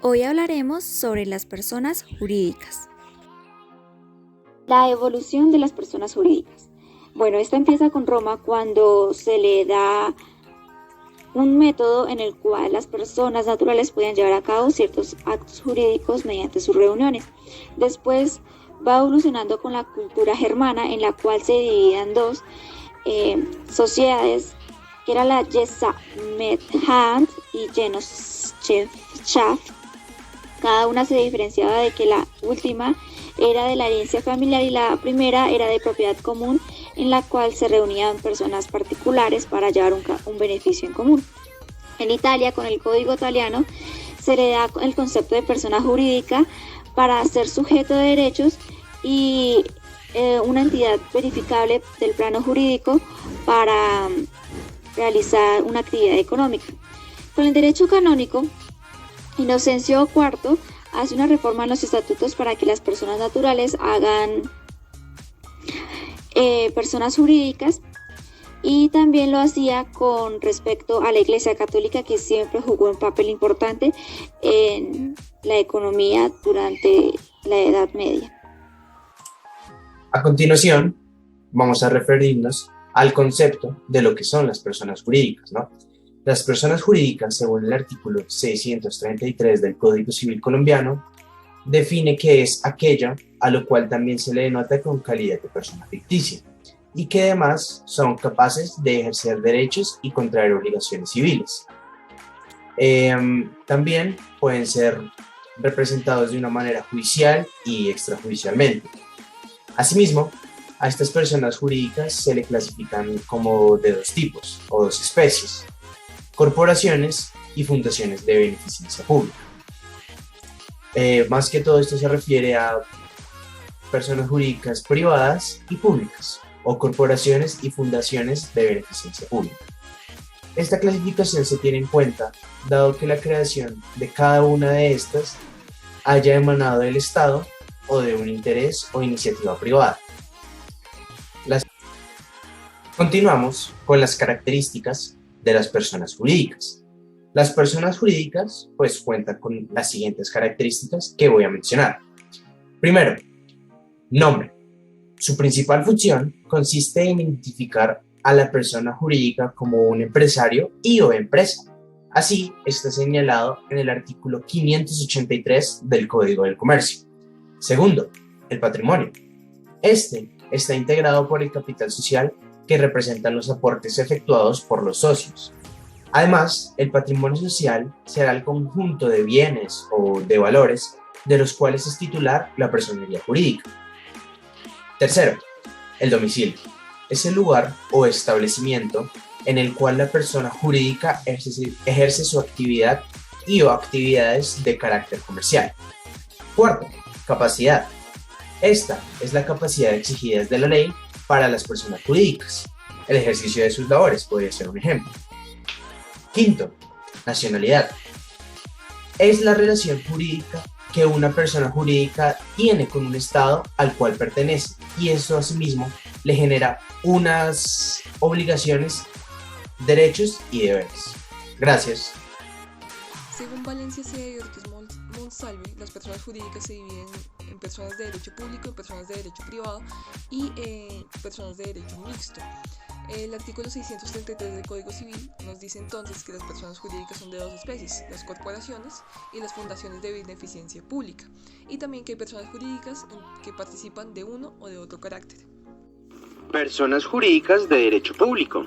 Hoy hablaremos sobre las personas jurídicas. La evolución de las personas jurídicas. Bueno, esta empieza con Roma cuando se le da un método en el cual las personas naturales podían llevar a cabo ciertos actos jurídicos mediante sus reuniones. Después va evolucionando con la cultura germana, en la cual se dividían dos sociedades, que era la Gesellschaft y Genossenschaft. Cada una se diferenciaba de que la última era de la herencia familiar y la primera era de propiedad común, en la cual se reunían personas particulares para llevar un beneficio en común. En Italia, con el Código Italiano, se le da el concepto de persona jurídica para ser sujeto de derechos y una entidad verificable del plano jurídico para realizar una actividad económica. Con el derecho canónico, Inocencio IV hace una reforma en los estatutos para que las personas naturales hagan personas jurídicas, y también lo hacía con respecto a la Iglesia Católica, que siempre jugó un papel importante en la economía durante la Edad Media. A continuación, vamos a referirnos al concepto de lo que son las personas jurídicas, ¿no? Las personas jurídicas, según el artículo 633 del Código Civil colombiano, define que es aquella a lo cual también se le denota con calidad de persona ficticia y que además son capaces de ejercer derechos y contraer obligaciones civiles. También pueden ser representados de una manera judicial y extrajudicialmente. Asimismo, a estas personas jurídicas se le clasifican como de dos tipos o dos especies: corporaciones y fundaciones de beneficencia pública. Más que todo esto se refiere a personas jurídicas privadas y públicas, o corporaciones y fundaciones de beneficencia pública. Esta clasificación se tiene en cuenta dado que la creación de cada una de estas haya emanado del Estado o de un interés o iniciativa privada. Continuamos con las características de las personas jurídicas. Las personas jurídicas pues cuentan con las siguientes características que voy a mencionar. Primero, nombre. Su principal función consiste en identificar a la persona jurídica como un empresario y o empresa. Así está señalado en el artículo 583 del Código del Comercio. Segundo, el patrimonio. Este está integrado por el capital social que representan los aportes efectuados por los socios. Además, el patrimonio social será el conjunto de bienes o de valores de los cuales es titular la personería jurídica. Tercero, el domicilio. Es el lugar o establecimiento en el cual la persona jurídica ejerce su actividad y o actividades de carácter comercial. Cuarto, capacidad. Esta es la capacidad exigida desde la ley para las personas jurídicas. El ejercicio de sus labores podría ser un ejemplo. Quinto, nacionalidad. Es la relación jurídica que una persona jurídica tiene con un Estado al cual pertenece, y eso asimismo le genera unas obligaciones, derechos y deberes. Gracias. Según Valencia C. y Ortiz Monsalve, las personas jurídicas se dividen en personas de derecho público, en personas de derecho privado y personas de derecho mixto. El artículo 633 del Código Civil nos dice entonces que las personas jurídicas son de dos especies: las corporaciones y las fundaciones de beneficencia pública, y también que hay personas jurídicas que participan de uno o de otro carácter. Personas jurídicas de derecho público.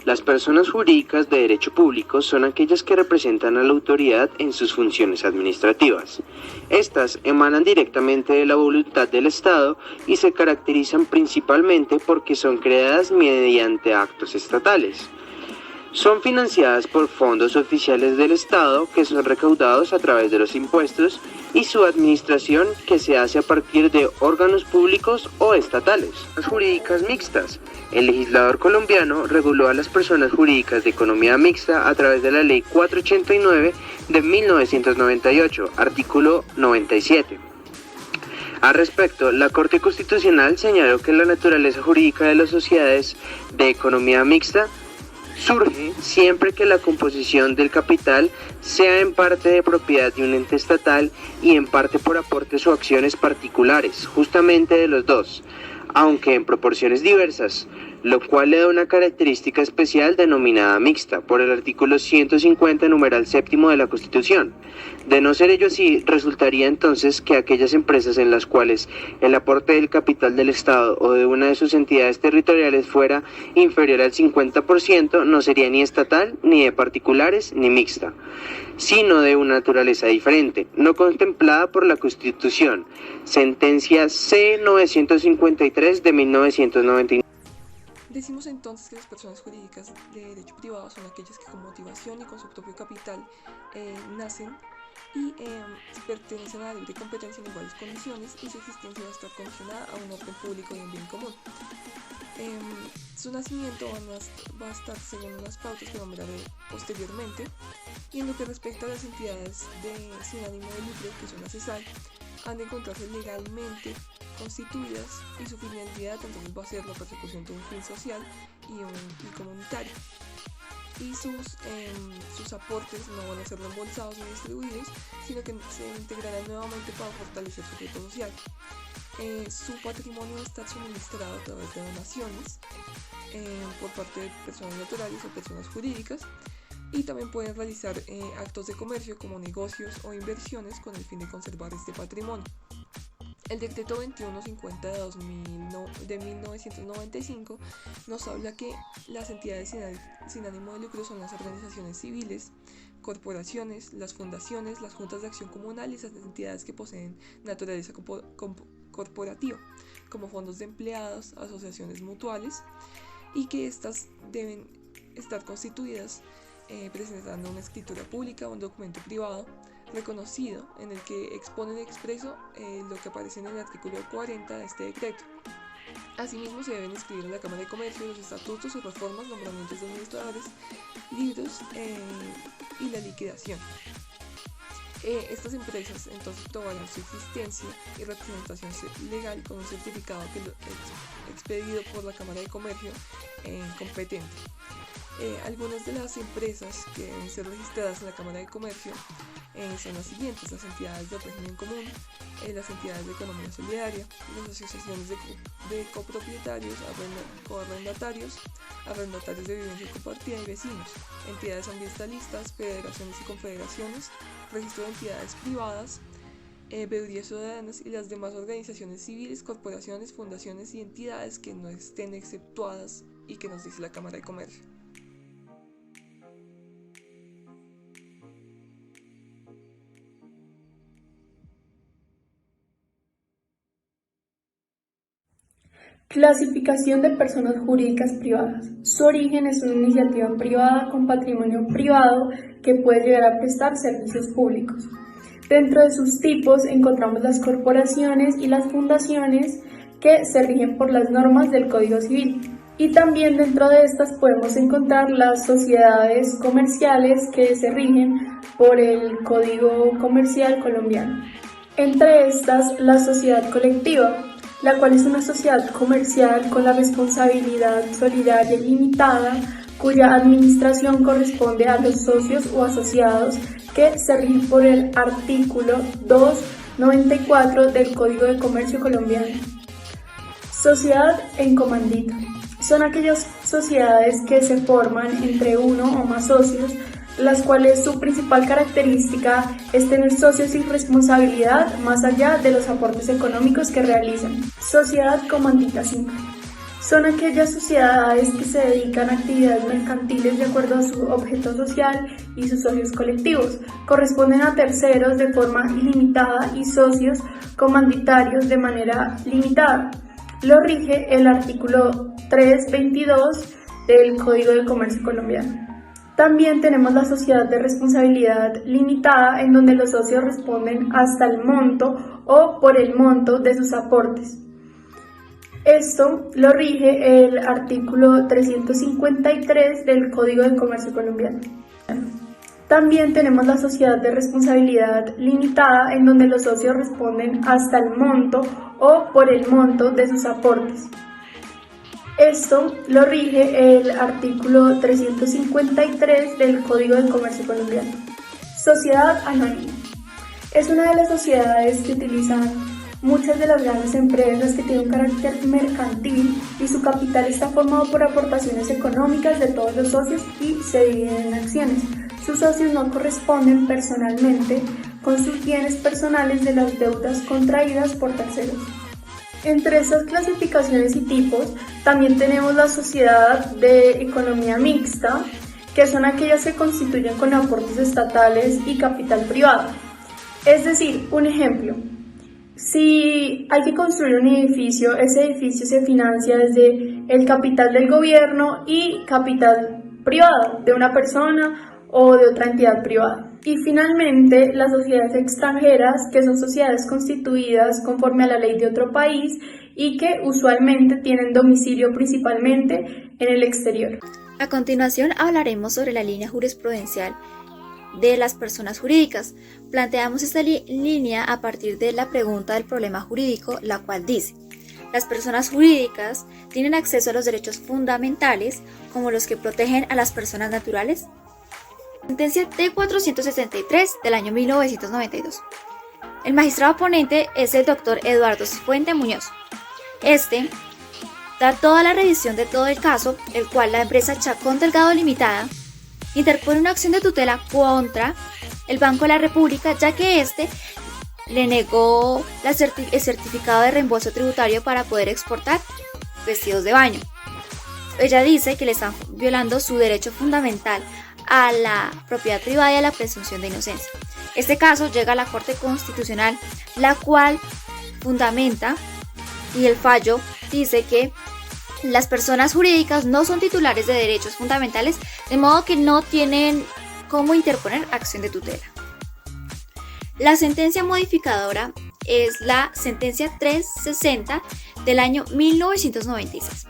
Las personas jurídicas de derecho público son aquellas que representan a la autoridad en sus funciones administrativas. Estas emanan directamente de la voluntad del Estado y se caracterizan principalmente porque son creadas mediante actos estatales. Son financiadas por fondos oficiales del Estado que son recaudados a través de los impuestos, y su administración que se hace a partir de órganos públicos o estatales. Las jurídicas mixtas. El legislador colombiano reguló a las personas jurídicas de economía mixta a través de la Ley 489 de 1998, artículo 97. Al respecto, la Corte Constitucional señaló que la naturaleza jurídica de las sociedades de economía mixta surge siempre que la composición del capital sea en parte de propiedad de un ente estatal y en parte por aportes o acciones particulares, justamente de los dos, aunque en proporciones diversas, lo cual le da una característica especial denominada mixta por el artículo 150, numeral séptimo de la Constitución. De no ser ello así, resultaría entonces que aquellas empresas en las cuales el aporte del capital del Estado o de una de sus entidades territoriales fuera inferior al 50%, no sería ni estatal, ni de particulares, ni mixta, sino de una naturaleza diferente, no contemplada por la Constitución. Sentencia C-953 de 1999. Decimos entonces que las personas jurídicas de derecho privado son aquellas que con motivación y con su propio capital nacen y pertenecen a la libre competencia en iguales condiciones, y su existencia va a estar condicionada a un orden público y un bien común. Su nacimiento va a estar según unas pautas que nombraré posteriormente, y en lo que respecta a las entidades sin ánimo de lucro, que son las ESAL, han de encontrarse legalmente constituidas, y su finalidad entonces va a ser la persecución de un fin social y comunitario, y sus aportes no van a ser reembolsados ni distribuidos, sino que se integrarán nuevamente para fortalecer su objeto social. Su patrimonio va a estar suministrado a través de donaciones por parte de personas naturales o personas jurídicas, y también pueden realizar actos de comercio como negocios o inversiones con el fin de conservar este patrimonio. El decreto 2150 de 1995 nos habla que las entidades sin ánimo de lucro son las organizaciones civiles, corporaciones, las fundaciones, las juntas de acción comunal y esas entidades que poseen naturaleza corporativa, como fondos de empleados, asociaciones mutuales, y que estas deben estar constituidas presentando una escritura pública, un documento privado reconocido en el que exponen expreso lo que aparece en el artículo 40 de este decreto. Asimismo, se deben inscribir en la Cámara de Comercio los estatutos, sus reformas, nombramientos de administradores, libros y la liquidación. Estas empresas entonces probarán su existencia y representación legal con un certificado que es expedido por la Cámara de Comercio competente. Algunas de las empresas que deben ser registradas en la Cámara de Comercio son las siguientes: las entidades de régimen común, las entidades de economía solidaria, las asociaciones de copropietarios, coarrendatarios, arrendatarios de vivienda compartida y vecinos, entidades ambientalistas, federaciones y confederaciones, registro de entidades privadas, veedurías ciudadanas y las demás organizaciones civiles, corporaciones, fundaciones y entidades que no estén exceptuadas y que nos dice la Cámara de Comercio. Clasificación de personas jurídicas privadas. Su origen es una iniciativa privada con patrimonio privado que puede llegar a prestar servicios públicos. Dentro de sus tipos encontramos las corporaciones y las fundaciones, que se rigen por las normas del Código Civil. Y también dentro de estas podemos encontrar las sociedades comerciales, que se rigen por el Código Comercial colombiano. Entre estas, la sociedad colectiva, la cual es una sociedad comercial con la responsabilidad solidaria limitada, cuya administración corresponde a los socios o asociados, que se rigen por el artículo 294 del Código de Comercio colombiano. Sociedad en comandita. Son aquellas sociedades que se forman entre uno o más socios, las cuales su principal característica es tener socios sin responsabilidad más allá de los aportes económicos que realizan. Sociedad comandita simple. Son aquellas sociedades que se dedican a actividades mercantiles de acuerdo a su objeto social y sus socios colectivos. Corresponden a terceros de forma ilimitada y socios comanditarios de manera limitada. Lo rige el artículo 322 del Código de Comercio colombiano. También tenemos la sociedad de responsabilidad limitada, en donde los socios responden hasta el monto o por el monto de sus aportes. Esto lo rige el artículo 353 del Código de Comercio colombiano. También tenemos la sociedad de responsabilidad limitada, en donde los socios responden hasta el monto o por el monto de sus aportes. Esto lo rige el artículo 353 del Código de Comercio colombiano. Sociedad anónima. Es una de las sociedades que utilizan muchas de las grandes empresas que tienen un carácter mercantil y su capital está formado por aportaciones económicas de todos los socios y se dividen en acciones. Sus socios no corresponden personalmente con sus bienes personales de las deudas contraídas por terceros. Entre estas clasificaciones y tipos también tenemos la sociedad de economía mixta, que son aquellas que constituyen con aportes estatales y capital privado. Es decir, un ejemplo, si hay que construir un edificio, ese edificio se financia desde el capital del gobierno y capital privado de una persona o de otra entidad privada. Y finalmente, las sociedades extranjeras, que son sociedades constituidas conforme a la ley de otro país y que usualmente tienen domicilio principalmente en el exterior. A continuación hablaremos sobre la línea jurisprudencial de las personas jurídicas. Planteamos esta línea a partir de la pregunta del problema jurídico, la cual dice: las personas jurídicas tienen acceso a los derechos fundamentales como los que protegen a las personas naturales. Sentencia T-463 del año 1992. El magistrado ponente es el doctor Eduardo Cifuentes Muñoz. Este da toda la revisión de todo el caso, el cual la empresa Chacón Delgado Limitada interpone una acción de tutela contra el Banco de la República, ya que éste le negó el certificado de reembolso tributario para poder exportar vestidos de baño. Ella dice que le están violando su derecho fundamental a la propiedad privada y a la presunción de inocencia. Este caso llega a la Corte Constitucional, la cual fundamenta, y el fallo dice que las personas jurídicas no son titulares de derechos fundamentales, de modo que no tienen cómo interponer acción de tutela. La sentencia modificadora es la sentencia 360 del año 1996.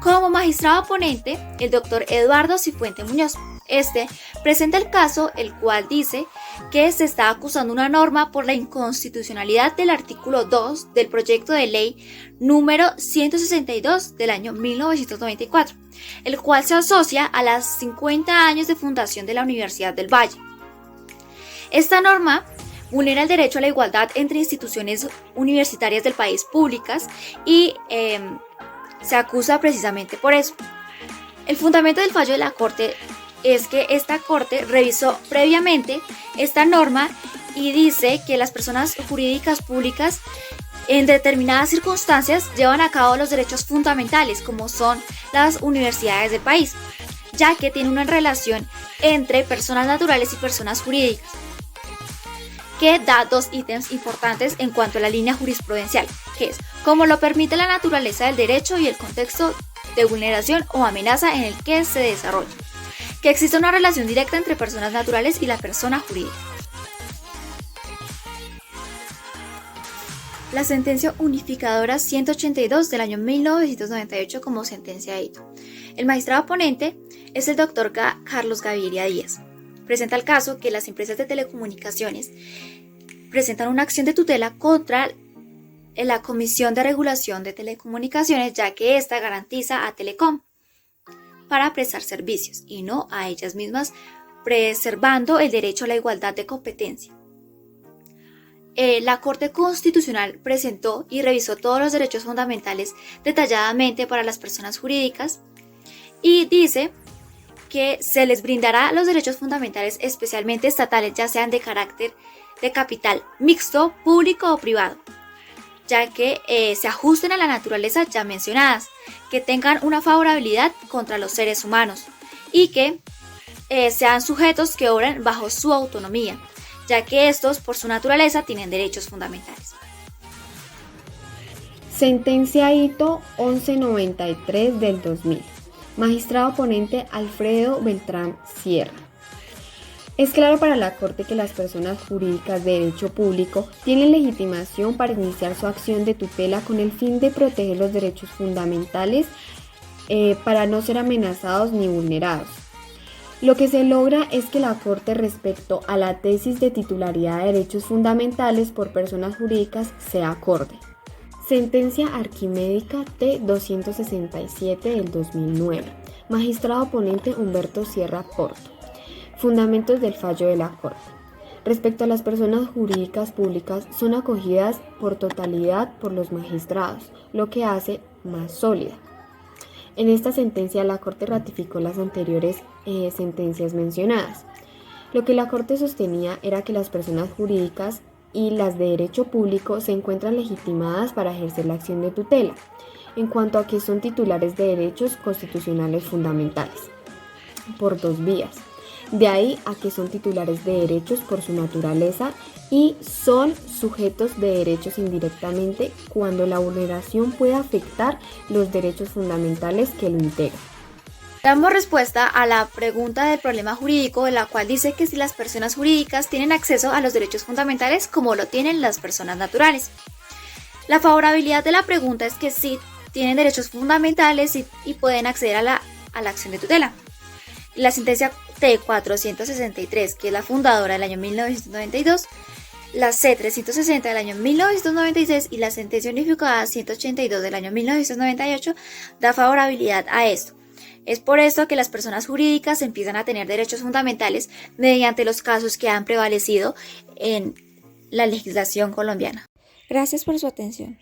Como magistrado ponente, el doctor Eduardo Cifuentes Muñoz. Este presenta el caso, el cual dice que se está acusando una norma por la inconstitucionalidad del artículo 2 del proyecto de ley número 162 del año 1994, el cual se asocia a los 50 años de fundación de la Universidad del Valle. Esta norma vulnera el derecho a la igualdad entre instituciones universitarias del país públicas y se acusa precisamente por eso. El fundamento del fallo de la Corte es que esta Corte revisó previamente esta norma y dice que las personas jurídicas públicas en determinadas circunstancias llevan a cabo los derechos fundamentales, como son las universidades del país, ya que tiene una relación entre personas naturales y personas jurídicas, que da dos ítems importantes en cuanto a la línea jurisprudencial, que es cómo lo permite la naturaleza del derecho y el contexto de vulneración o amenaza en el que se desarrolla, que existe una relación directa entre personas naturales y la persona jurídica. La sentencia unificadora 182 del año 1998 como sentencia de hito. El magistrado ponente es el doctor Carlos Gaviria Díaz. Presenta el caso que las empresas de telecomunicaciones presentan una acción de tutela contra la Comisión de Regulación de Telecomunicaciones, ya que ésta garantiza a Telecom para prestar servicios y no a ellas mismas, preservando el derecho a la igualdad de competencia. La Corte Constitucional presentó y revisó todos los derechos fundamentales detalladamente para las personas jurídicas y dice que se les brindará los derechos fundamentales, especialmente estatales, ya sean de carácter de capital mixto, público o privado, ya que se ajusten a la naturaleza ya mencionadas, que tengan una favorabilidad contra los seres humanos y que sean sujetos que obran bajo su autonomía, ya que estos por su naturaleza tienen derechos fundamentales. Sentencia hito 1193 del 2000. Magistrado ponente Alfredo Beltrán Sierra. Es claro para la Corte que las personas jurídicas de derecho público tienen legitimación para iniciar su acción de tutela con el fin de proteger los derechos fundamentales para no ser amenazados ni vulnerados. Lo que se logra es que la Corte, respecto a la tesis de titularidad de derechos fundamentales por personas jurídicas, sea acorde. Sentencia arquimédica T-267 del 2009. Magistrado ponente Humberto Sierra Porto. Fundamentos del fallo de la Corte. Respecto a las personas jurídicas públicas, son acogidas por totalidad por los magistrados, lo que hace más sólida. En esta sentencia, la Corte ratificó las anteriores sentencias mencionadas. Lo que la Corte sostenía era que las personas jurídicas y las de derecho público se encuentran legitimadas para ejercer la acción de tutela, en cuanto a que son titulares de derechos constitucionales fundamentales, por dos vías. De ahí a que son titulares de derechos por su naturaleza y son sujetos de derechos indirectamente cuando la vulneración puede afectar los derechos fundamentales que lo integran. Damos respuesta a la pregunta del problema jurídico, la cual dice que si las personas jurídicas tienen acceso a los derechos fundamentales como lo tienen las personas naturales. La favorabilidad de la pregunta es que sí tienen derechos fundamentales y pueden acceder a la acción de tutela. La sentencia T-463, que es la fundadora del año 1992, la C-360 del año 1996 y la sentencia unificada 182 del año 1998 da favorabilidad a esto. Es por esto que las personas jurídicas empiezan a tener derechos fundamentales mediante los casos que han prevalecido en la legislación colombiana. Gracias por su atención.